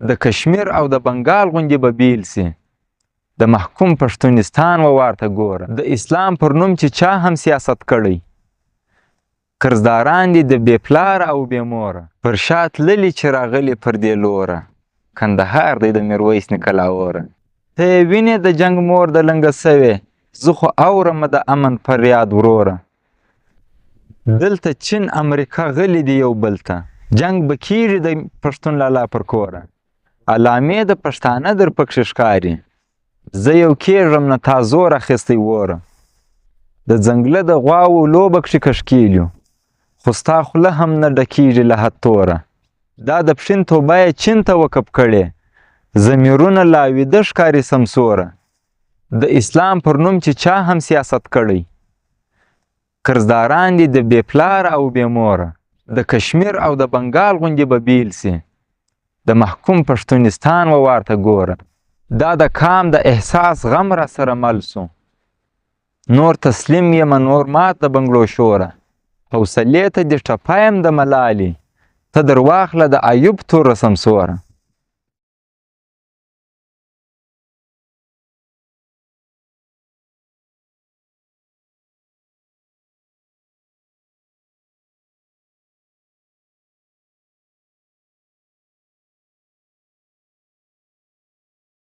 د کشمیر او د بنګال غوندې به بیل سي د محکوم پښتونستان وارته ګوره د اسلام پر نوم چې چا هم سیاست کړی قرضداران دي د بې پلار او بې موره پر شا تللي چې راغلي پر دې لوره کندهار دی د میرویس نیکه لاوره ته یې وینې د جنګ مور د لنګه سوې زه خو اورمه د امن فریاد وروره دلته چین امریکا غلي دي یو بل ته جنګ به کیږي د پښتون لالا پر کوره علامې د پښتانه در پکښې ښکاري زه یو کېږم نه تا زور اخیستی وره د ځنګله د غواوو لوبه کښې کښکیلیو خو ستا خوله هم نه ډکېږي له حد توره دا د پښین توبه یې چین ته وقف کړې ضمیرونه لا ویده ښکاري سمسوره د اسلام پر نوم چې چا هم سیاست کړی قرضداران دي د بې پلار او بې موره د کشمیر او د بنګال غوندې به بیل سي د محکوم پښتونستان وارته ګوره دا د کام د احساس غم را سره مل سو نور تسلیم یم نور مات د بنګلو شوره حوصلې ته دې ټپه یم د ملالې ته در واخله د ایوب توره سمسوره